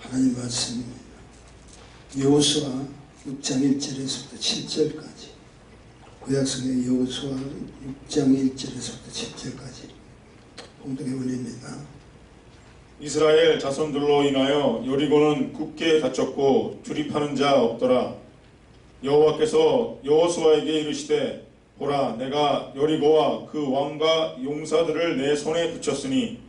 하나님 말씀입니다. 여호수아 6장 1절에서부터 7절까지, 구약성의 여호수아 6장 1절에서부터 7절까지 봉독해 올립니다. 이스라엘 자손들로 인하여 여리고는 굳게 닫혔고 출입하는 자 없더라. 여호와께서 여호수아에게 이르시되, 보라, 내가 여리고와 그 왕과 용사들을 내 손에 붙였으니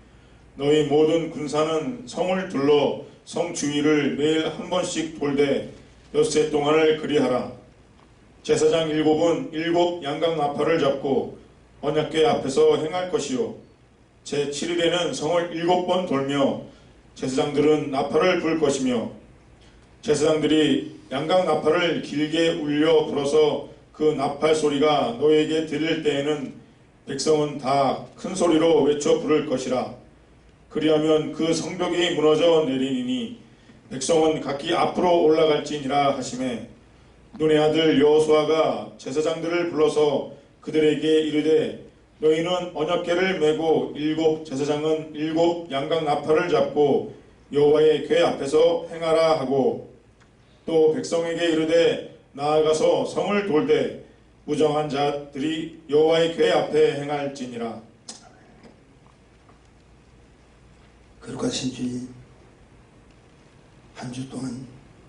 너희 모든 군사는 성을 둘러 성 주위를 매일 한 번씩 돌되 엿새 동안을 그리하라. 제사장 7은 7 양각 나팔을 잡고 언약궤 앞에서 행할 것이요, 제7일에는 성을 7번 돌며 제사장들은 나팔을 불 것이며, 제사장들이 양각 나팔을 길게 울려 불어서 그 나팔 소리가 너에게 들릴 때에는 백성은 다 큰 소리로 외쳐 부를 것이라. 그리하면 그 성벽이 무너져 내리니 백성은 각기 앞으로 올라갈지니라 하시매, 눈의 아들 여호수아가 제사장들을 불러서 그들에게 이르되, 너희는 언약궤를 메고 7 제사장은 7 양각 나팔을 잡고 여호와의 궤 앞에서 행하라 하고, 또 백성에게 이르되, 나아가서 성을 돌되 무정한 자들이 여호와의 궤 앞에 행할지니라. 거룩하신 주님, 한 주 동안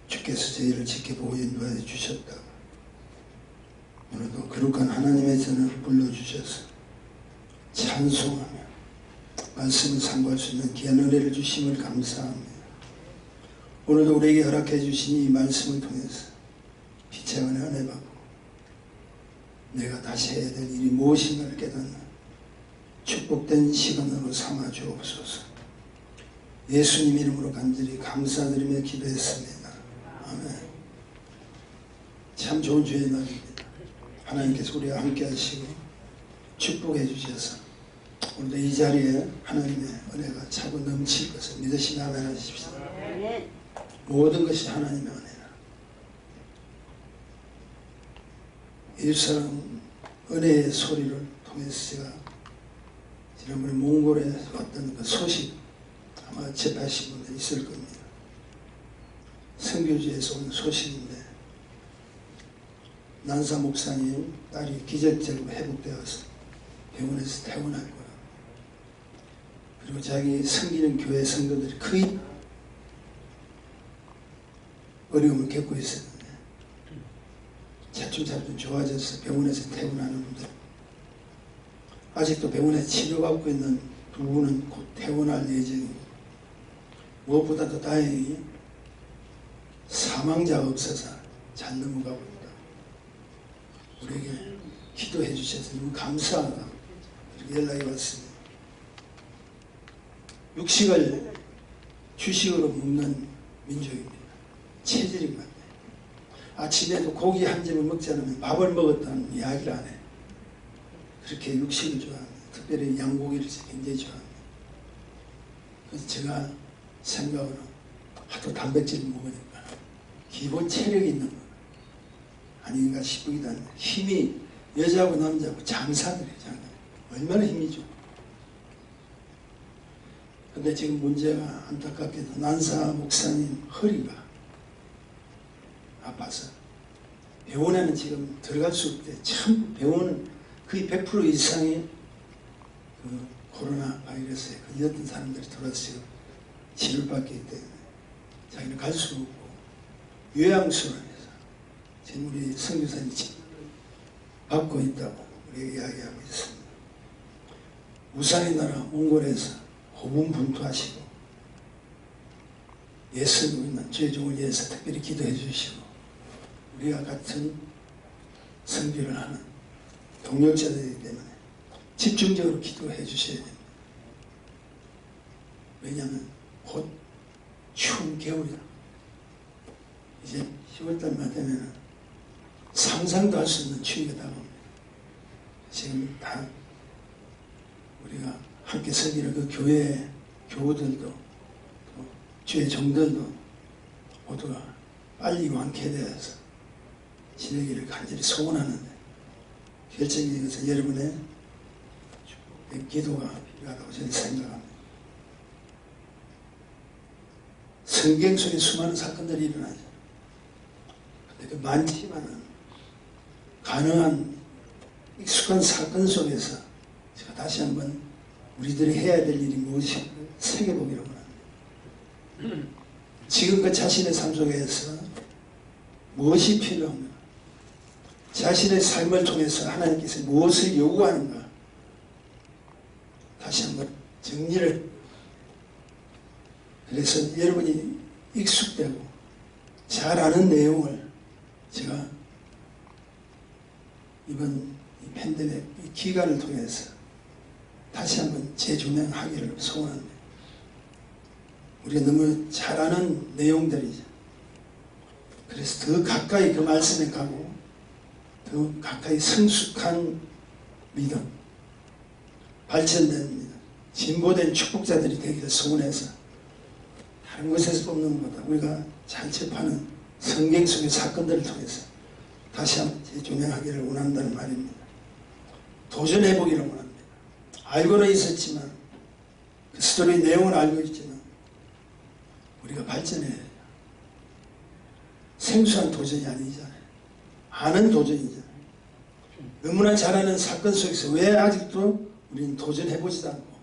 주께서 저희를 지켜보고 인도하여 주셨다. 오늘도 거룩한 하나님의 전을 불러주셔서 찬송하며 말씀을 상고할 수 있는 귀한 은혜를 주심을 감사합니다. 오늘도 우리에게 허락해 주신 이 말씀을 통해서 빛의 은혜 받고 내가 다시 해야 될 일이 무엇인가를 깨닫는 축복된 시간으로 삼아 주옵소서. 예수님 이름으로 간절히 감사드리며 기도했습니다. 아멘. 참 좋은 주의 날입니다. 하나님께서 우리와 함께 하시고 축복해 주셔서 오늘도 이 자리에 하나님의 은혜가 차고 넘칠 것을 믿으시며 아멘 하십시오. 모든 것이 하나님의 은혜라. 일사랑 은혜의 소리를 통해서 제가 지난번에 몽골에 왔던 그 소식 아마 접하신 분들 있을 겁니다. 선교지에서 온 소식인데, 난사 목사님 딸이 기적적으로 회복되어서 병원에서 퇴원할 거예요. 그리고 자기 섬기는 교회 성도들이 거의 어려움을 겪고 있었는데 차츰차츰 좋아져서 병원에서 퇴원하는 분들, 아직도 병원에 치료받고 있는 2분은 곧 퇴원할 예정입니다. 무엇보다도 다행히 사망자가 없어서 잘 넘어가고 있다. 우리에게 기도해 주셔서 너무 감사하다. 이렇게 연락이 왔습니다. 육식을 주식으로 먹는 민족입니다. 체질인 것 같아요. 아침에도 고기 한 점을 먹지 않으면 밥을 먹었다는 이야기를 안 해요. 그렇게 육식을 좋아합니다. 특별히 양고기를 굉장히 좋아합니다. 그래서 제가 생각으로 하도 단백질을 먹으니까 기본 체력이 있는 거 아닌가 싶기도 한데, 힘이 여자하고 남자하고 장사들이에요. 얼마나 힘이죠. 근데 지금 문제가 안타깝게도 난사 목사님 허리가 아파서 병원에는 지금 들어갈 수 없대. 참 병원은 거의 100% 이상의 그 코로나 바이러스에 걸렸던 사람들이 들어와서 지금 치료를 받기 때문에 자기는 갈 수가 없고 요양수원에서 지금 우리 선교사님 받고 있다고 우리에게 이야기하고 있습니다. 우상의 나라 몽골에서 고분분투하시고 예수로 있는 죄종을 위해서 특별히 기도해 주시고, 우리와 같은 선교를 하는 동역자들이기 때문에 집중적으로 기도해 주셔야 됩니다. 왜냐하면 곧 추운 겨울이다. 이제 10월달만 되면 상상도 할 수 없는 추위가 다가옵니다. 지금 다 우리가 함께 섬기는 그 교회 교우들도 또 주의 종들도 모두가 빨리 완쾌되어서 지내기를 간절히 소원하는데, 결정적인 것은 여러분의 기도가 필요하다고 저는 생각합니다. 성경 속에 수많은 사건들이 일어나죠. 근데 그 많지만은 가능한 익숙한 사건 속에서 제가 다시 한번 우리들이 해야 될 일이 무엇인가 새겨보기로 합니다. 지금껏 자신의 삶 속에서 무엇이 필요한가? 자신의 삶을 통해서 하나님께서 무엇을 요구하는가? 다시 한번 정리를. 그래서 여러분이 익숙되고 잘 아는 내용을 제가 이번 팬데믹 이 기간을 통해서 다시 한번 재조명하기를 소원합니다. 우리가 너무 잘 아는 내용들이죠. 그래서 더 가까이 그 말씀에 가고 더 가까이 성숙한 믿음, 발전된 진보된 축복자들이 되기를 소원해서 다른 것에서 뽑는 것보다 우리가 잘 접하는 성경 속의 사건들을 통해서 다시 한번 재조명하기를 원한다는 말입니다. 도전해보기를 원합니다. 알고는 있었지만 그 스토리 내용은 알고 있지만 우리가 발전해야 해요. 생소한 도전이 아니잖아요. 아는 도전이잖아요. 너무나 잘 아는 사건 속에서 왜 아직도 우리는 도전해보지도 않고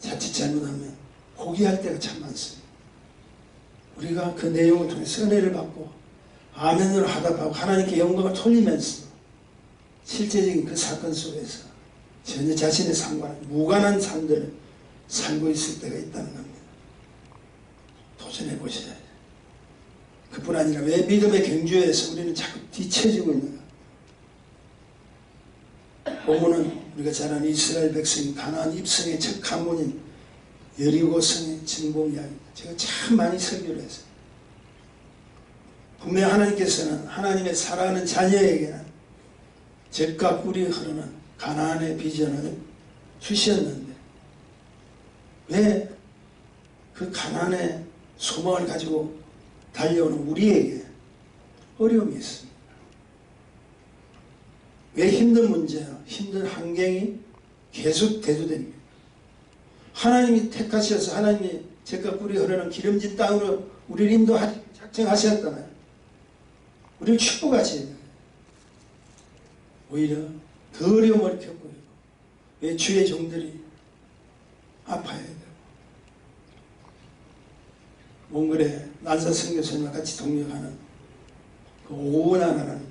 자칫 잘못하면 포기할 때가 참 많습니다. 우리가 그 내용을 통해서 은혜를 받고 아멘으로 하답하고 하나님께 영광을 돌리면서 실제적인 그 사건 속에서 전혀 자신의 삶과 무관한 삶들을 살고 있을 때가 있다는 겁니다. 도전해 보셔야죠. 그뿐 아니라 왜 믿음의 경주에서 우리는 자꾸 뒤처지고 있는가? 본문은 우리가 잘 아는 이스라엘 백성이 가나안 입성의 첫 관문인 여리고성의 진공 이야기입니다. 제가 참 많이 설교를 했어요. 분명 하나님께서는 하나님의 사랑하는 자녀에게는 젖과 꿀이 흐르는 가나안의 비전을 주셨는데 왜 그 가나안의 소망을 가지고 달려오는 우리에게 어려움이 있습니다. 왜 힘든 문제나 힘든 환경이 계속 대두됩니까? 하나님이 택하셔서 하나님이 젖과 꿀이 흐르는 기름진 땅으로 우리를 인도하시 작정하셨잖아요. 우리를 축복하셔야 돼요. 오히려 더 어려움을 겪고 있고 왜 주의 종들이 아파야 돼요. 몽골에 난사 선교사님과 같이 동역하는 그 오은하라는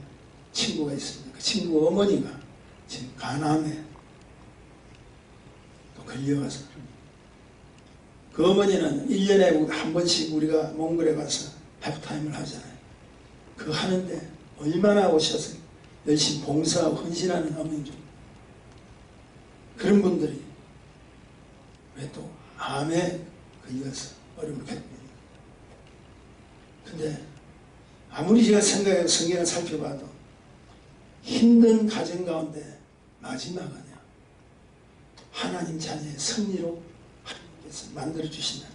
친구가 있습니다. 그 친구 어머니가 지금 간암에 또 걸려가서 그 어머니는 1년에 한 번씩 우리가 몽골에 가서 하프타임을 하잖아요. 그거 하는데 얼마나 오셔서 열심히 봉사하고 헌신하는 어머니죠. 그런 분들이 왜 또 암에 걸려서 어려움을 겪습니다. 근데 아무리 제가 생각해서 성경을 살펴봐도 힘든 가정 가운데 마지막은요 하나님 자녀의 승리로 하나님께서 만들어주신다.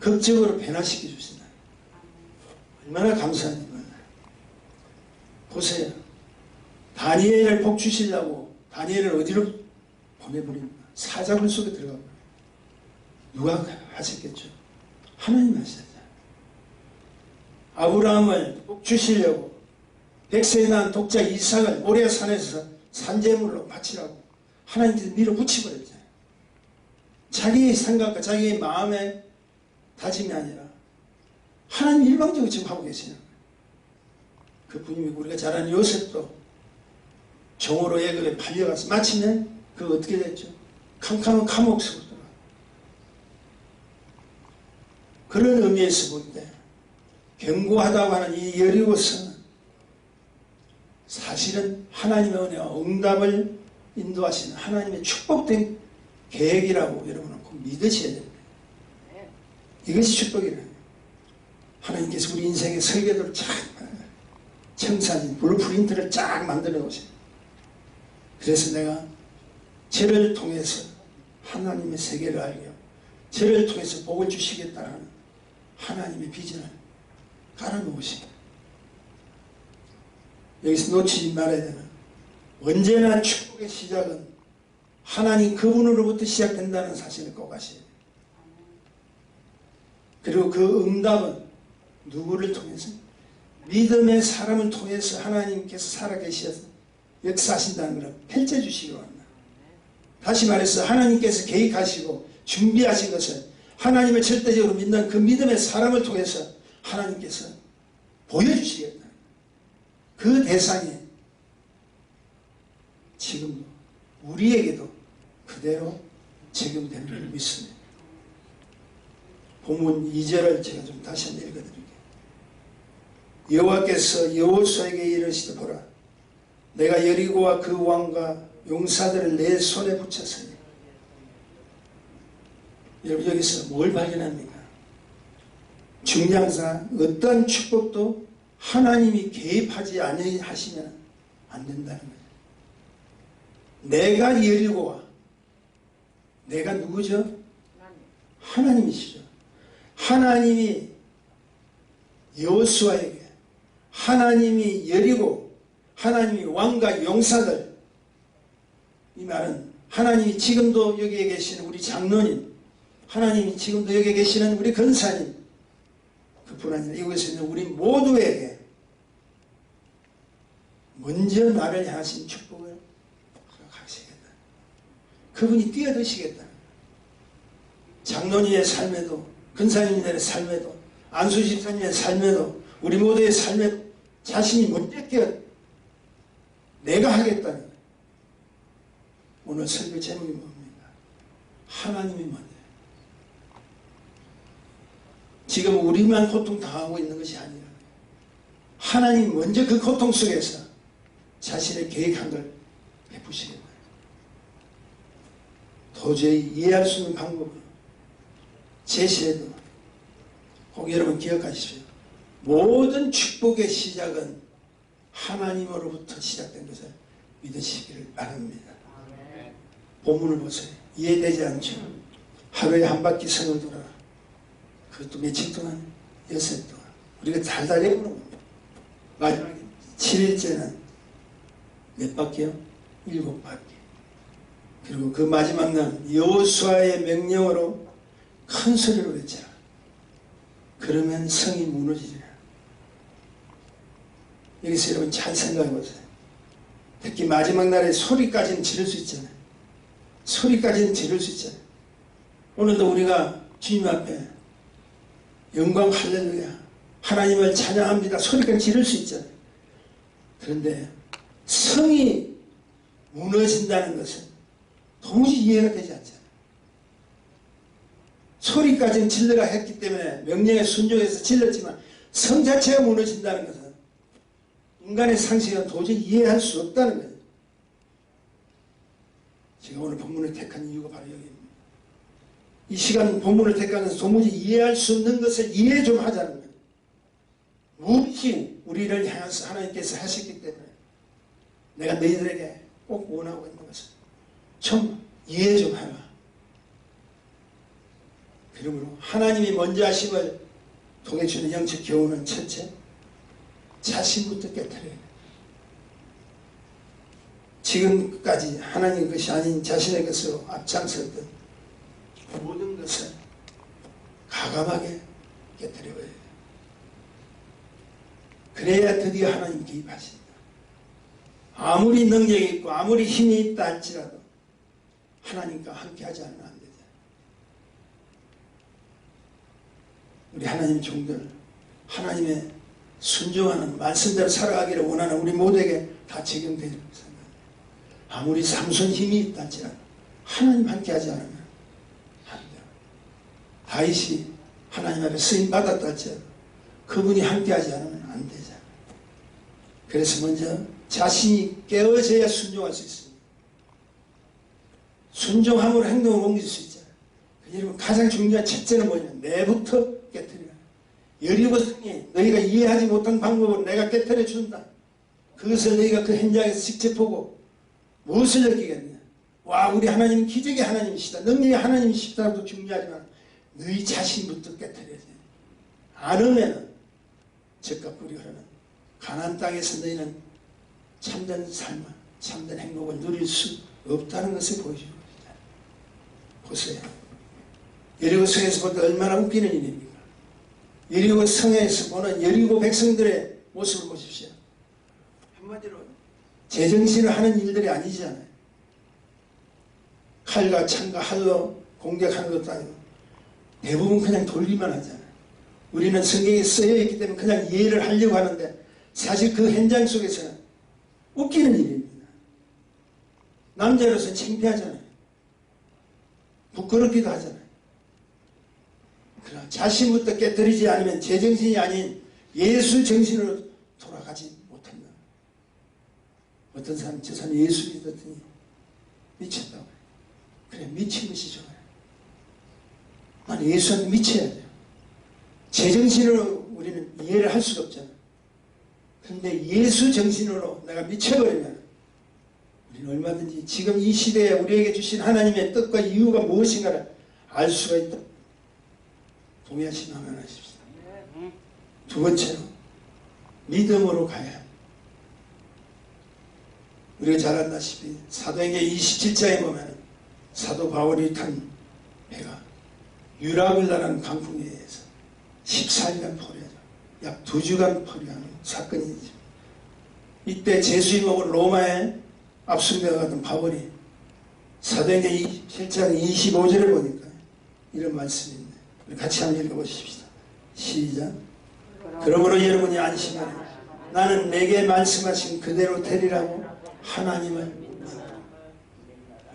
극적으로 변화시켜 주신다. 얼마나 감사한 일이에요. 보세요. 다니엘을 복 주시려고 다니엘을 어디로 보내버립니까? 사자굴 속에 들어가고 누가 하셨겠죠? 하나님 하셨죠. 아브라함을 복 주시려고 백세에 낳은 독자 이삭을 모리아산에서 산재물로 바치라고 하나님께서 밀어붙여버렸잖아요. 자기의 생각과 자기의 마음의 다짐이 아니라 하나님 일방적으로 지금 하고 계시는 거예요. 그 분이 우리가 잘 아는 요셉도 종으로 애굽에 팔려가서 마침내 그거 어떻게 됐죠? 캄캄한 감옥 속으로 들어가. 그런 의미에서 볼 때 견고하다고 하는 이 여리고성은 사실은 하나님의 은혜와 응답을 인도하시는 하나님의 축복된 계획이라고 여러분은 꼭 믿으셔야 됩니다. 이것이 축복이라는 거예요. 하나님께서 우리 인생의 설계도를 쫙 청사진 블루프린트를 쫙 만들어 놓으세요. 그래서 내가 저를 통해서 하나님의 세계를 알게 하고 저를 통해서 복을 주시겠다는 하나님의 비전을 깔아놓으시고 여기서 놓치지 말아야 되는 언제나 축복의 시작은 하나님 그분으로부터 시작된다는 사실을 꼭 아셔야 돼요. 그리고 그 응답은 누구를 통해서? 믿음의 사람을 통해서 하나님께서 살아계셔서 역사하신다는 걸 펼쳐 주시기 원합니다. 다시 말해서 하나님께서 계획하시고 준비하신 것을 하나님을 절대적으로 믿는 그 믿음의 사람을 통해서 하나님께서 보여주시겠다. 그 대상이 지금도 우리에게도 그대로 적용되는 걸 믿습니다. 본문 2절을 제가 좀 다시 한번 읽어드릴게요. 여호와께서 여호수아에게 이르시되 보라, 내가 여리고와 그 왕과 용사들을 내 손에 붙였으니. 여러분 여기서 뭘 발견합니까? 중요한 사람, 어떤 축복도 하나님이 개입하지 아니하시면 안 된다는 거예요. 내가 여리고와, 내가 누구죠? 하나님이시죠. 하나님이 여호수아에게, 하나님이 여리고, 하나님이 왕과 용사들, 이 말은 하나님이 지금도 여기에 계시는 우리 장로님, 하나님이 지금도 여기에 계시는 우리 권사님, 그뿐 아니라 이곳에 있는 우리 모두에게 먼저 나를 향하신 축복을 허락하시겠다. 그분이 뛰어드시겠다. 장로님의 삶에도, 권사님들의 삶에도, 안수 집사님의 삶에도, 우리 모두의 삶에 자신이 먼저 뛰어 내가 하겠다는 거예요. 오늘 설교 제목이 뭡니까? 하나님이 먼저. 지금 우리만 고통당하고 있는 것이 아니라 하나님이 먼저 그 고통 속에서 자신의 계획한 걸 베푸시겠다. 도저히 이해할 수 있는 방법을 제시해도 꼭 여러분 기억하십시오. 모든 축복의 시작은 하나님으로부터 시작된 것을 믿으시기를 바랍니다. 본문을 보세요. 이해되지 않죠? 하루에 한 바퀴 성을 돌아. 그것도 며칠 동안? 6일 동안. 우리가 달달 해보는 겁니다. 마지막에 7일째는 몇 바퀴요? 7바퀴. 그리고 그 마지막 날 여호수아의 명령으로 큰 소리로 외쳐라. 그러면 성이 무너지리라. 여기서 여러분 잘 생각해 보세요. 특히 마지막 날에 소리까지는 지를 수 있잖아요. 소리까지는 지를 수 있잖아요. 오늘도 우리가 주님 앞에 영광 할렐루야 하나님을 찬양합니다 소리까지 지를 수 있잖아요. 그런데 성이 무너진다는 것은 도무지 이해가 되지 않잖아요. 소리까지는 질러라 했기 때문에 명령에 순종해서 질렀지만 성 자체가 무너진다는 것은 인간의 상식은 도저히 이해할 수 없다는 거예요. 제가 오늘 본문을 택한 이유가 바로 여기입니다. 이 시간 본문을 택한 것은 도무지 이해할 수 없는 것을 이해 좀 하자는 거예요. 무엇이 우리를 향해서 하나님께서 하셨기 때문에 내가 너희들에게 꼭 원하고 있는 것은 좀 이해 좀 하라. 그러므로 하나님이 먼저 하심을 통해 주는 영적 교훈은 첫째, 자신부터 깨뜨려야 돼. 지금까지 하나님 것이 아닌 자신의 것으로 앞장섰던 모든 것을 가감하게 깨뜨려야 돼. 그래야 드디어 하나님 개입하신다. 아무리 능력이 있고 아무리 힘이 있다 할지라도 하나님과 함께하지 않으면 안 되죠. 우리 하나님 종들, 하나님의 순종하는 말씀대로 살아가기를 원하는 우리 모두에게 다 적용되는 것입니다. 아무리 삼손 힘이 있다 할지라도 하나님 함께하지 않으면 안 돼요. 다윗이 하나님 앞에 쓰임 받았다 할지라도 그분이 함께하지 않으면 안 되잖아요. 그래서 먼저 자신이 깨어져야 순종할 수 있습니다. 순종함으로 행동을 옮길 수 있잖아요. 여러분 가장 중요한 첫째는 뭐냐면 내부터 깨뜨려라. 여리고 성이 너희가 이해하지 못한 방법으로 내가 깨뜨려 준다. 그것을 너희가 그 현장에서 직접 보고 무엇을 느끼겠냐. 와, 우리 하나님은 기적의 하나님이시다. 능력의 하나님이시다도 중요하지만 너희 자신부터 깨뜨려야 돼. 않으면 적과 꿀이 흐르는 가나안 땅에서 너희는 참된 삶을, 참된 행복을 누릴 수 없다는 것을 보여주는 겁니다. 보세요. 여리고 성에서 볼 때 얼마나 웃기는 일입니까? 여리고 성에서 보는 여리고 백성들의 모습을 보십시오. 한마디로 제정신을 하는 일들이 아니잖아요. 칼과 창과 활로 공격하는 것도 아니고 대부분 그냥 돌리만 하잖아요. 우리는 성경에 쓰여 있기 때문에 그냥 이해를 하려고 하는데 사실 그 현장 속에서는 웃기는 일입니다. 남자로서 창피하잖아요. 부끄럽기도 하잖아요. 그러나 자신부터 깨뜨리지 않으면 제정신이 아닌 예수 정신으로 돌아가지 못한다. 어떤 사람 저 사람 예수 믿었더니 미쳤다고. 그래 미친 것이 좋아요. 나는 예수한테 미쳐야 돼요. 제정신으로 우리는 이해를 할 수가 없잖아요. 그런데 예수 정신으로 내가 미쳐버리면 우리는 얼마든지 지금 이 시대에 우리에게 주신 하나님의 뜻과 이유가 무엇인가를 알 수가 있다. 동의하시면 하면 하십시오. 두 번째로 믿음으로 가야 합니다. 우리가 잘 안다시피 사도행전 27장에 보면 사도 바울이 탄 배가 유락을 나라는 강풍에 의해서 14일간 포위하죠. 약 2주간 포위하는 사건이죠. 이때 제수임으로 로마에 압송되어 갔던 바울이 사도행전 27장 25절에 보니까 이런 말씀이 있네요. 우리 같이 한번 읽어보십시다. 시작. 그러므로 여러분이 안심하라. 나는 내게 말씀하신 그대로 되리라고 하나님을 믿는다.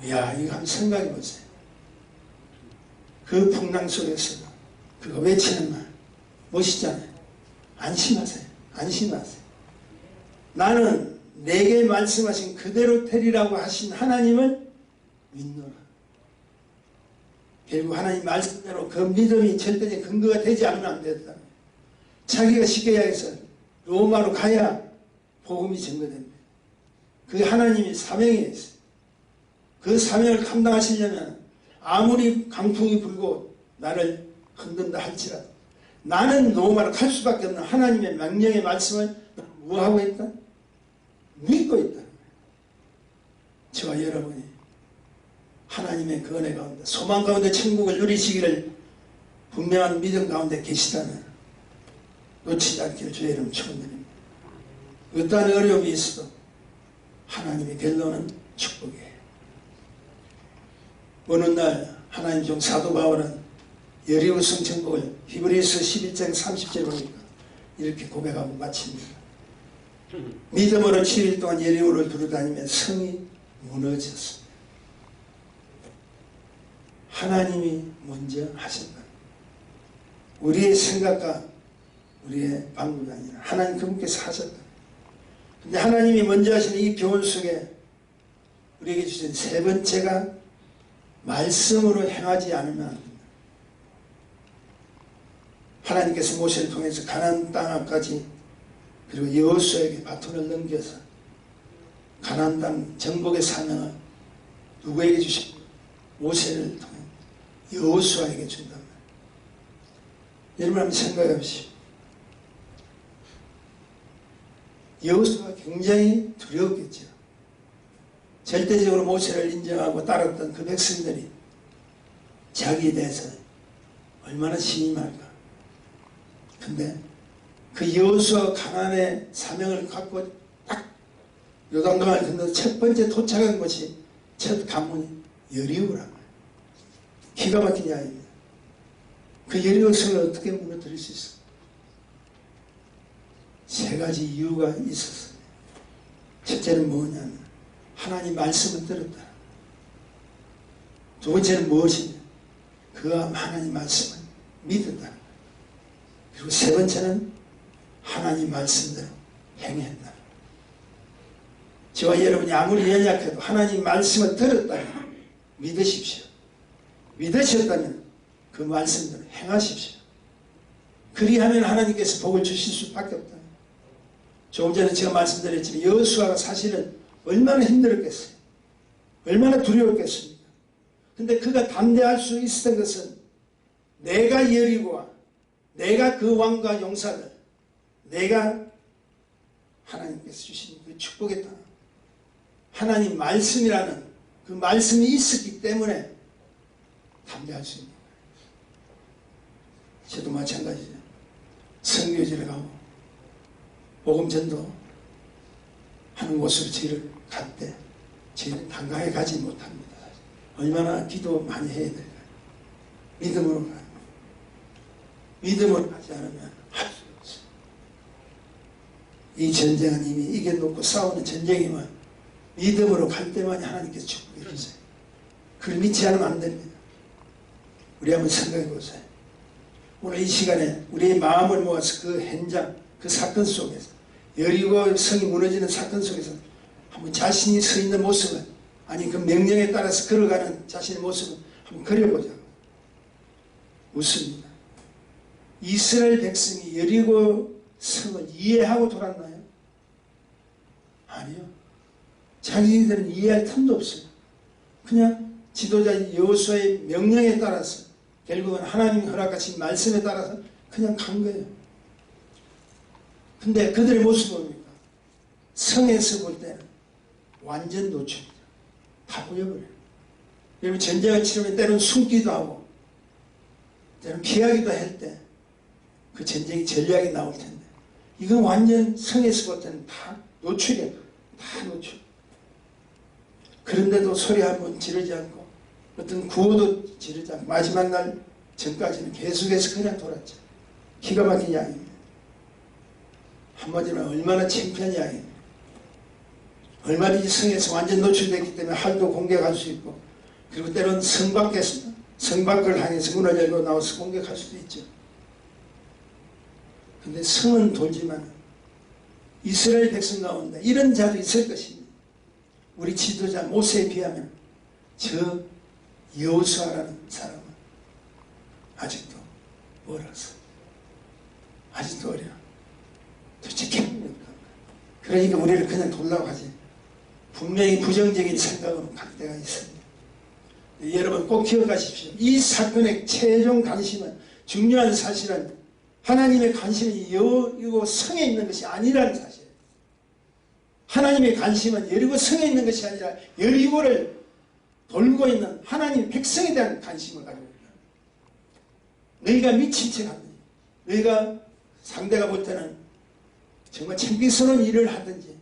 이야, 이거 한번 생각해 보세요. 그 풍랑 속에서 그거 외치는 말 멋있잖아요. 안심하세요. 안심하세요. 나는 내게 말씀하신 그대로 되리라고 하신 하나님을 믿노라. 결국 하나님 말씀대로 그 믿음이 절대적인 근거가 되지 않으면 안 된다. 자기가 쉽게 이야기해서 로마로 가야 복음이 증거됩니다. 그 하나님이 사명이 있어요. 그 사명을 감당하시려면 아무리 강풍이 불고 나를 흔든다 할지라도 나는 로마로 갈 수밖에 없는 하나님의 명령의 말씀을 뭐하고 있다? 믿고 있다. 저와 여러분이 하나님의 그 은혜 가운데 소망 가운데 천국을 누리시기를 분명한 믿음 가운데 계시다면 놓치지 않기를 주의 이름 축원드립니다. 어떠한 어려움이 있어도 하나님의 결론은 축복이에요. 어느 날 하나님 중 사도 바울은 여리고 성 정복을 히브리서 11장 30절 보니까 이렇게 고백하고 마칩니다. 믿음으로 7일 동안 여리고를 두루다니며 성이 무너졌습니다. 하나님이 먼저 하신다. 우리의 생각과 우리의 방법이 아니라 하나님 그분께서 하셨다. 근데 하나님이 먼저 하시는 이 교훈 속에 우리에게 주신 세 번째가 말씀으로 행하지 않으면 안 된다. 하나님께서 모세를 통해서 가나안 땅 앞까지 그리고 여호수아에게 바톤을 넘겨서 가나안 땅 정복의 사명을 누구에게 주시고 모세를 통해 여호수아에게 준단 말이에요. 여러분 한번 생각해 보십시오. 여호수아가 굉장히 두려웠겠죠. 절대적으로 모세를 인정하고 따랐던 그 백성들이 자기에 대해서 얼마나 신임할까. 근데 그 여호수아 가나안의 사명을 갖고 딱 요단강을 건너서 첫 번째 도착한 곳이 첫 관문이 여리고란 말이에요. 기가 막힌 이야기입니다. 그 여리고 성을 어떻게 무너뜨릴 수 있을까? 세 가지 이유가 있었어요. 첫째는 뭐냐면 하나님 말씀을 들었다. 두 번째는 무엇이냐? 그 하나님 말씀을 믿었다. 그리고 세 번째는 하나님 말씀대로 행했다. 저와 여러분이 아무리 연약해도 하나님 말씀을 들었다면 믿으십시오. 믿으셨다면 그 말씀대로 행하십시오. 그리하면 하나님께서 복을 주실 수밖에 없다. 조금 전에 제가 말씀드렸지만 여호수아가 사실은 얼마나 힘들었겠어요. 얼마나 두려웠겠습니까. 근데 그가 담대할 수 있었던 것은 내가 여리고와 내가 그 왕과 용사들 내가 하나님께서 주신 그 축복의 땅 하나님 말씀이라는 그 말씀이 있었기 때문에 담대할 수 있는 거예요. 저도 마찬가지죠. 선교지를 가고 복음전도 하는 곳으로 저희를 갔대. 저희는 당당하게 가지 못합니다. 얼마나 기도 많이 해야 될까요? 믿음으로 가요. 믿음으로 가지 않으면 할 수 없어요. 이 전쟁은 이미 이겨놓고 싸우는 전쟁이면 믿음으로 갈 때만이 하나님께서 축복해 주세요. 그걸 믿지 않으면 안 됩니다. 우리 한번 생각해 보세요. 오늘 이 시간에 우리의 마음을 모아서 그 현장, 그 사건 속에서 여리고 성이 무너지는 사건 속에서 한번 자신이 서 있는 모습을, 아니 그 명령에 따라서 걸어가는 자신의 모습을 한번 그려보자고. 웃습니다. 이스라엘 백성이 여리고 성을 이해하고 돌았나요? 아니요. 자기들은 이해할 틈도 없어요. 그냥 지도자 여호수아의 명령에 따라서, 결국은 하나님 허락하신 말씀에 따라서 그냥 간 거예요. 근데 그들의 모습은 뭡니까? 성에서 볼 때는 완전 노출이죠. 다 보여버려요. 여러분, 전쟁을 치르면 때로는 숨기도 하고 때로는 피하기도 할 때 그 전쟁이 전략이 나올 텐데, 이건 완전 성에서 볼 때는 다 노출이에요. 다 노출. 그런데도 소리 한번 지르지 않고 어떤 구호도 지르지 않고 마지막 날 전까지는 계속해서 그냥 돌았죠. 기가 막힌 이야기입니다. 한마디로 얼마나 창피한 이야기입니다. 얼마든지 성에서 완전 노출됐기 때문에 할도 공격할 수 있고, 그리고 때로는 성 밖에서, 성 밖을 향해서 문을 열고 나와서 공격할 수도 있죠. 근데 성은 돌지만 이스라엘 백성 가운데 이런 자도 있을 것입니다. 우리 지도자 모세에 비하면 저 여호수아라는 사람은 아직도 멀어서, 아직도 어려. 도대체 개념이 없다. 그러니까 우리를 그냥 돌라고 하지. 분명히 부정적인 생각으로 갈 때가 있습니다. 여러분 꼭 기억하십시오. 이 사건의 최종 관심은, 중요한 사실은 하나님의 관심이 여리고 성에 있는 것이 아니라는 사실이에요. 하나님의 관심은 여리고 성에 있는 것이 아니라 여리고를 돌고 있는 하나님 백성에 대한 관심을 가지고 있다. 너희가 미친 척 하든지, 너희가 상대가 볼 때는 정말 창피스러운 일을 하든지,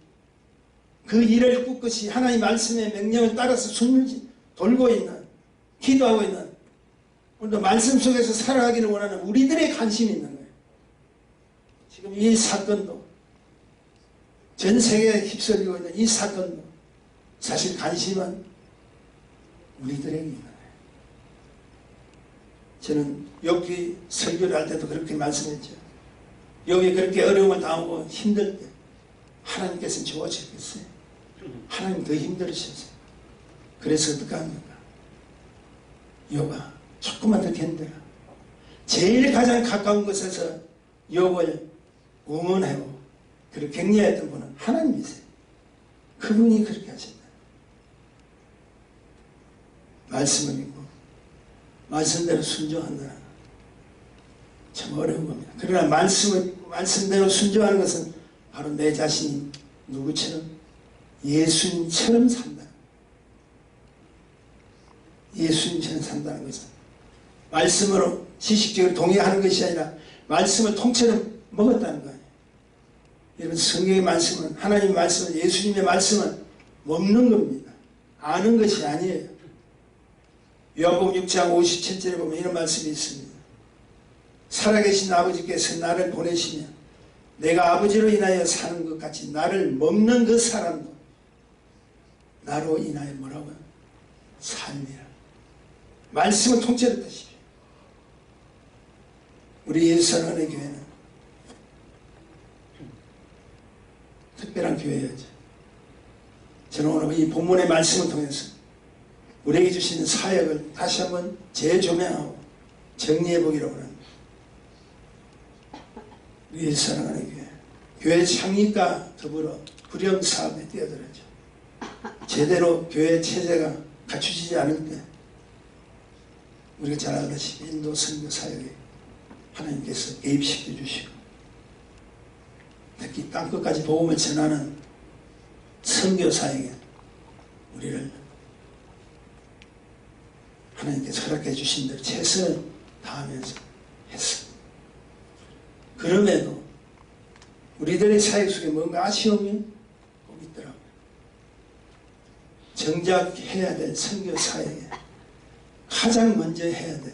그 일을 꿋꿋이 하나님 말씀의 명령을 따라서 순순히 돌고 있는, 기도하고 있는, 오늘도 말씀 속에서 살아가기를 원하는 우리들의 관심이 있는 거예요. 지금 이 사건도, 전 세계에 휩쓸리고 있는 이 사건도 사실 관심은 우리들에게 있는 거예요. 저는 여기 설교를 할 때도 그렇게 말씀했죠. 여기 그렇게 어려움을 당하고 힘들 때 하나님께서는 좋아지겠어요? 하나님 더 힘들으셨어요. 그래서 어떻게 합니까? 욥아, 조금만 더 견뎌라. 제일 가장 가까운 곳에서 욥을 응원하고 그를 격려했던 분은 하나님이세요. 그분이 그렇게 하신다. 말씀을 믿고 말씀대로 순종한다. 참 어려운 겁니다. 그러나 말씀을 믿고 말씀대로 순종하는 것은 바로 내 자신이 누구처럼? 예수님처럼 산다. 예수님처럼 산다는 것은 말씀으로 지식적으로 동의하는 것이 아니라 말씀을 통째로 먹었다는 거예요. 여러분, 성경의 말씀은, 하나님의 말씀은, 예수님의 말씀은 먹는 겁니다. 아는 것이 아니에요. 요한복음 6장 57절에 보면 이런 말씀이 있습니다. 살아계신 아버지께서 나를 보내시며 내가 아버지로 인하여 사는 것 같이 나를 먹는 그 사람도 나로 인하여 뭐라고요? 삶이라. 말씀을 통째로 드십시오. 우리 예수사랑의 교회는 특별한 교회였죠. 저는 오늘 이 본문의 말씀을 통해서 우리에게 주시는 사역을 다시 한번 재조명하고 정리해보기로 합니다. 우리 예수사랑의 교회, 교회 창립과 더불어 구령사업에 뛰어들었죠. 제대로 교회 체제가 갖추지지 않을 때 우리가 잘 알다시피 인도 선교 사역에 하나님께서 개입시켜 주시고, 특히 땅끝까지 복음을 전하는 선교 사역에 우리를 하나님께서 허락해 주신 대로 최선을 다하면서 했습니다. 그럼에도 우리들의 사역 속에 뭔가 아쉬움이 꼭 있더라고요. 정작 해야 될 선교 사역에 가장 먼저 해야 될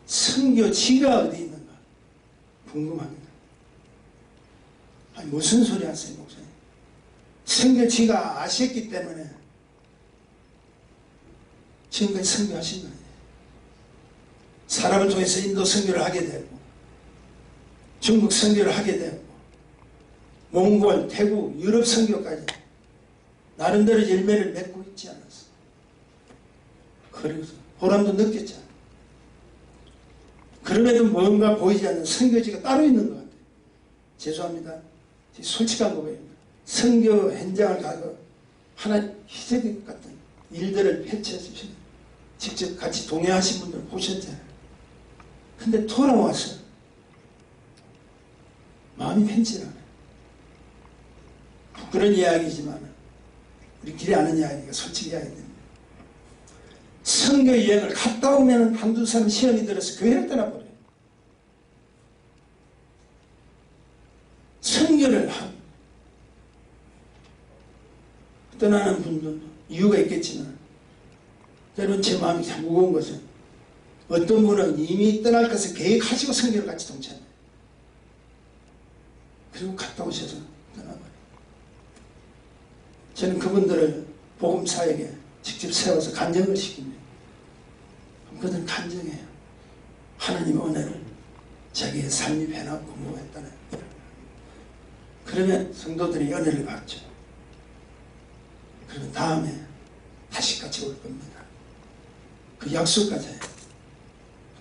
선교지가 어디 있는가 궁금합니다. 아니, 무슨 소리 하세요, 목사님? 선교지가 아셨기 때문에 지금까지 선교하신 거 아니에요. 사람을 통해서 인도 선교를 하게 되고 중국 선교를 하게 되고 몽골, 태국, 유럽 선교까지 나름대로 열매를 맺고 있지 않았어. 그리고 보람도 느꼈잖아. 그럼에도 뭔가 보이지 않는 선교지가 따로 있는 것 같아요. 죄송합니다. 솔직한 거예요. 선교 현장을 가고 하나 희생의 같은 일들을 펼쳐주시는 직접 같이 동행하신 분들 보셨잖아요. 근데 돌아와서 마음이 편치 않아요. 그런 이야기지만 우리끼리 아는 이야기가 솔직히 이야기됩니다. 선교 여행을 갔다 오면 한두 사람 시험이 들어서 교회를 떠나버려요. 선교를 하고 떠나는 분들도 이유가 있겠지만 때로는 제 마음이 참 무거운 것은 어떤 분은 이미 떠날 것을 계획하시고 선교를 같이 동참해요. 그리고 갔다 오셔서 떠나버려요. 저는 그분들을 복음 사역에 직접 세워서 간증을 시킵니다. 그들은 간증해요. 하나님의 은혜를 자기의 삶이 배나고 뭐했다는. 그러면 성도들이 은혜를 받죠. 그러면 다음에 다시 같이 올 겁니다. 그 약속까지 해요.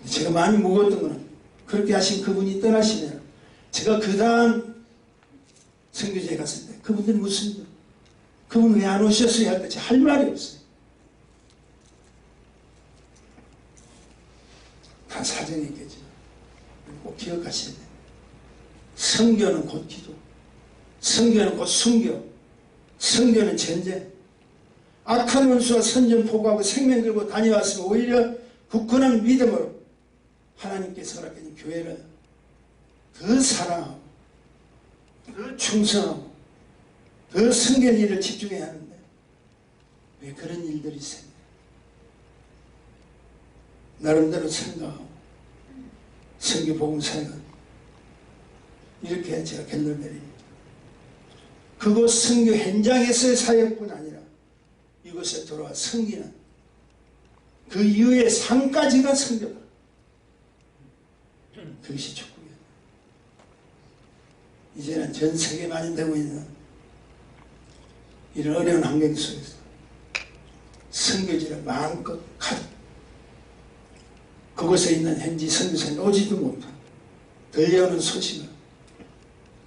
제가 많이 무거웠던 거는 그렇게 하신 그분이 떠나시면 제가 그 다음 선교지에 갔을 때 그분들이 묻습니다. 그분 왜 안 오셨어요? 할 때 할 말이 없어요. 다 사정이 있겠죠. 꼭 기억하셔야 돼요. 선교는 곧 기도, 선교는 곧 순교, 선교는 전쟁. 악한 원수와 선전 포고하고 생명 걸고 다녀왔으면 오히려 굳건한 믿음으로 하나님께서 허락하신 교회를 더 사랑하고 더 충성하고 더 성경 일을 집중해야 하는데 왜 그런 일들이 생겨요? 나름대로 생각하고 선교 복음 사역은 이렇게 제가 결론 내립니다. 그곳 선교 현장에서의 사역뿐 아니라 이곳에 돌아와 섬기는 그 이후의 삶까지가 선교다. 그것이 축복이에요. 이제는 전 세계에 만연되고 있는 이런 어려운 환경 속에서 선교지를 마음껏 가득 그곳에 있는 현지 선교사님 오지도 못한 들려오는 소식을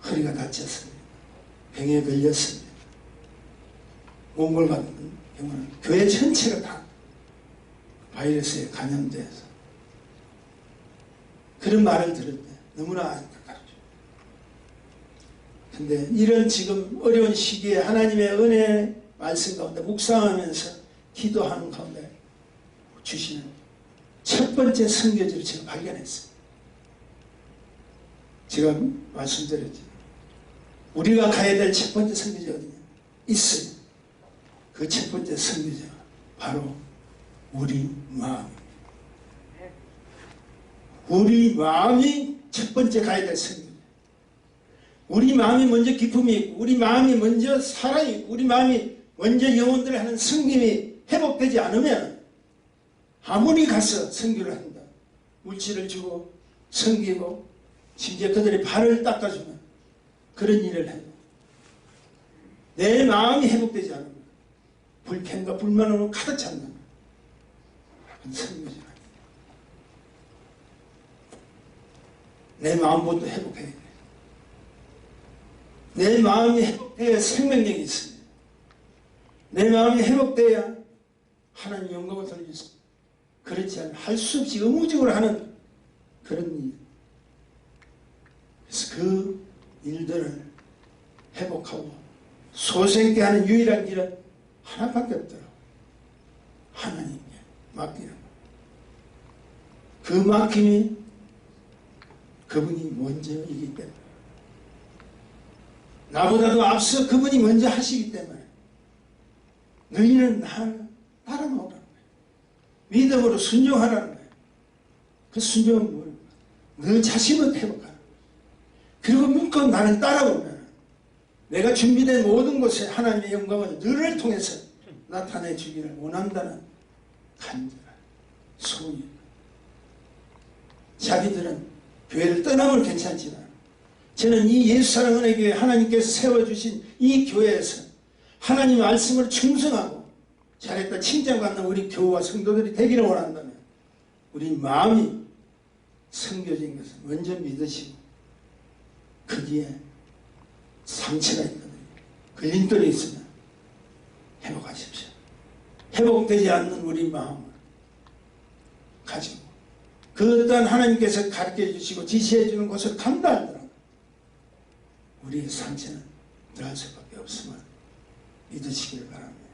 허리가 다쳤습니다. 병에 걸렸습니다. 몽골 같은 경우는 교회 전체가 다 바이러스에 감염돼서 그런 말을 들을 때 너무나 안타깝죠. 근데 이런 지금 어려운 시기에 하나님의 은혜 말씀 가운데 묵상하면서 기도하는 가운데 주시는 첫 번째 선교지를 제가 발견했어요. 제가 말씀드렸죠. 우리가 가야 될 첫 번째 선교지 어디냐? 있어요. 그 첫 번째 선교지가 바로 우리 마음입니다. 우리 마음이 첫 번째 가야 될 선교지. 우리 마음이 먼저 기쁨이 있고 우리 마음이 먼저 사랑이 있고 우리 마음이 먼저 영혼들을 하는 성김이 회복되지 않으면 아무리 가서 선교를 한다. 물질을 주고 섬기고 심지어 그들의 발을 닦아주는 그런 일을 해도 내 마음이 회복되지 않으면 불평과 불만으로 가득 찬다. 선교지 아니야. 내 마음부터 회복해야 돼. 내 마음이 회복돼야 생명력이 있습니다. 내 마음이 회복돼야 하나님 영광을 돌릴 수 있습니다. 그렇지 않으면 할 수 없이 의무적으로 하는 그런 일. 그래서 그 일들을 회복하고 소생케 하는 유일한 길은 하나밖에 없더라고요. 하나님께 맡기는 거. 그 맡김이 그 그분이 먼저이기 때문에, 나보다도 앞서 그분이 먼저 하시기 때문에 너희는 나를 따라오라는 거예요. 믿음으로 순종하라는 거예요. 그 순종은 뭘? 너 자신을 회복하라. 그리고 믿고 나를 따라오면 내가 준비된 모든 곳에 하나님의 영광을 너를 통해서 나타내 주기를 원한다는 간절한 소원입니다. 자기들은 교회를 떠나면 괜찮지만 저는 이 예수사랑은혜교회 하나님께서 세워주신 이 교회에서 하나님의 말씀을 충성하고 잘했다 칭찬받는 우리 교우와 성도들이 되기를 원한다면 우리 마음이 성교적인 것을 먼저 믿으시고 거기에 상처가 있거든요. 걸림돌이 있으면 회복하십시오. 회복되지 않는 우리 마음을 가지고 그 어떠한 하나님께서 가르쳐 주시고 지시해 주는 곳을 간다 하더라도 우리의 상처는 늘할 수밖에 없음을 믿으시길 바랍니다.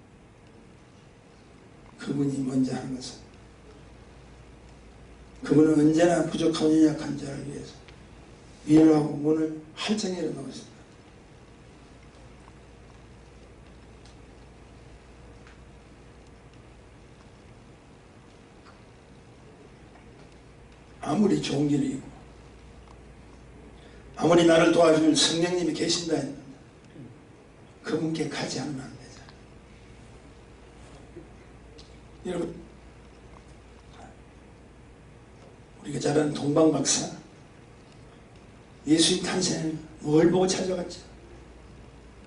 그분이 먼저 하는 것은 그분은 언제나 부족하고 연약한 자를 위해서 위로하고 문을 활짝 열어놓으십니다. 아무리 좋은 길이고 아무리 나를 도와줄 성령님이 계신다 했는데 그분께 가지 않으면 안 되죠. 여러분, 우리가 잘 아는 동방박사 예수님 탄생을 뭘 보고 찾아갔죠?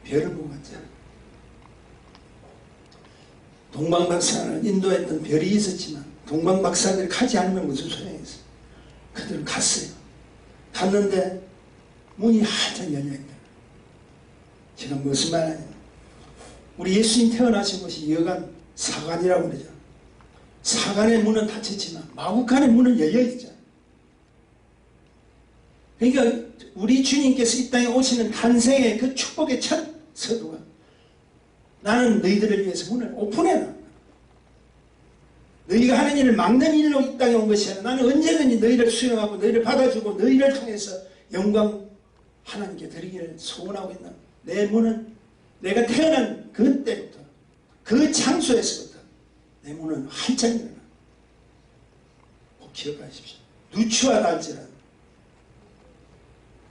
별을 보고 갔죠. 동방박사는 인도했던 별이 있었지만 동방박사들이 가지 않으면 무슨 소용이 있어요? 그들 갔어요. 갔는데 문이 활짝 열려있다. 제가 무슨 말하냐면 우리 예수님 태어나신 곳이 여간 사관이라고 그러죠. 사관의 문은 닫혔지만 마구간의 문은 열려있죠. 그러니까 우리 주님께서 이 땅에 오시는 탄생의 그 축복의 첫 서두가 나는 너희들을 위해서 문을 오픈해라. 너희가 하는 일을 막는 일로 이 땅에 온 것이 아니라 나는 언제든지 너희를 수용하고 너희를 받아주고 너희를 통해서 영광 하나님께 드리기를 소원하고 있는 내 문은 내가 태어난 그때부터 그 장소에서부터 내 문은 활짝 열어놔. 꼭 기억하십시오. 누추하다 할지라도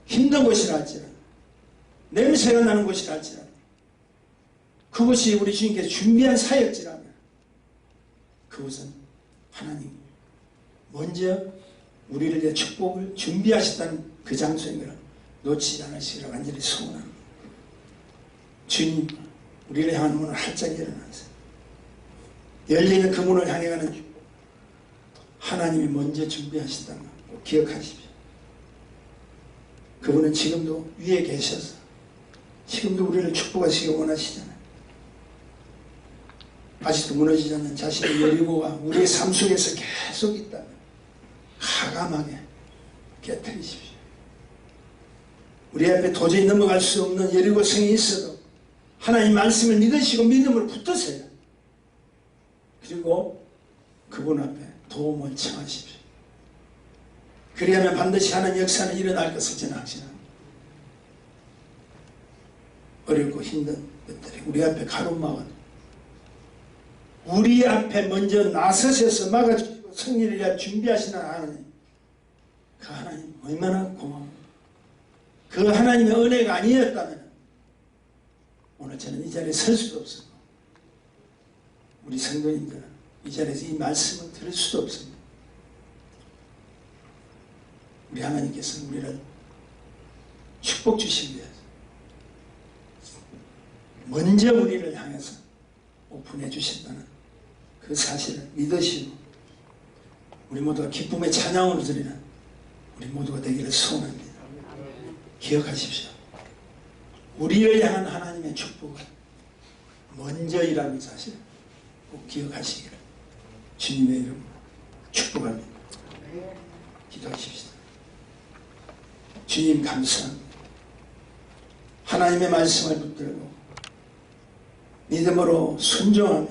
힘든 곳이라 할지라도 냄새가 나는 곳이라 할지라도 그것이 우리 주님께서 준비한 사역지라면 그것은 하나님 먼저 우리를 위해 축복을 준비하셨다는 그 장소인 것을 놓치지 않으시기를 간절히 소원합니다. 주님, 우리를 향한 문을 활짝 열어놔서 열리는 그 문을 향해 가는 축복 하나님이 먼저 준비하셨다는 걸 꼭 기억하십시오. 그분은 지금도 위에 계셔서 지금도 우리를 축복하시기 원하시잖아요. 아직도 무너지지 않는 자신의 여리고가 우리의 삶 속에서 계속 있다면 가감하게 깨뜨리십시오. 우리 앞에 도저히 넘어갈 수 없는 여리고성이 있어도 하나님 말씀을 믿으시고 믿음으로 붙드세요. 그리고 그분 앞에 도움을 청하십시오. 그리하면 반드시 하나님 역사는 일어날 것을 저는 확신합니다. 어렵고 힘든 것들이 우리 앞에 가로막은 우리 앞에 먼저 나서셔서 막아주시고 승리를 위해 준비하시는 하나님, 그 하나님 얼마나 고마워요. 그 하나님의 은혜가 아니었다면 오늘 저는 이 자리에 설 수도 없었고 우리 성도님들은 이 자리에서 이 말씀을 들을 수도 없습니다. 우리 하나님께서 우리를 축복 주시기 위해서 먼저 우리를 향해서 오픈해 주신다는 그 사실을 믿으시고 우리 모두가 기쁨의 찬양으로 드리는 우리 모두가 되기를 소원합니다. 기억하십시오. 우리를 향한 하나님의 축복은 먼저이라는 사실을 꼭 기억하시기를 주님의 이름으로 축복합니다. 기도하십시오. 주님 감사합니다. 하나님의 말씀을 붙들고 믿음으로 순종하며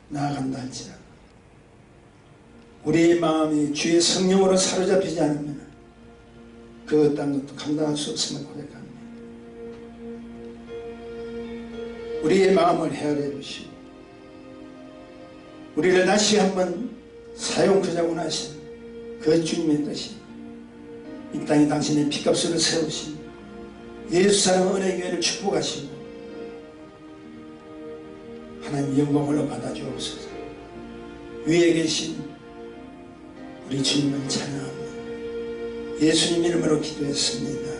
나아간다 할지라도 우리의 마음이 주의 성령으로 사로잡히지 않으면 그 어떤 것도 감당할 수 없음을 고백합니다. 우리의 마음을 헤아려 주시고 우리를 다시 한번 사용하자고 하신 그 주님의 뜻이 이 땅에 당신의 피값으로 세우신 예수 사랑 은혜교회를 축복하시고 하나님 영광으로 받아주옵소서. 위에 계신 우리 주님을 찬양합니다. 예수님 이름으로 기도했습니다.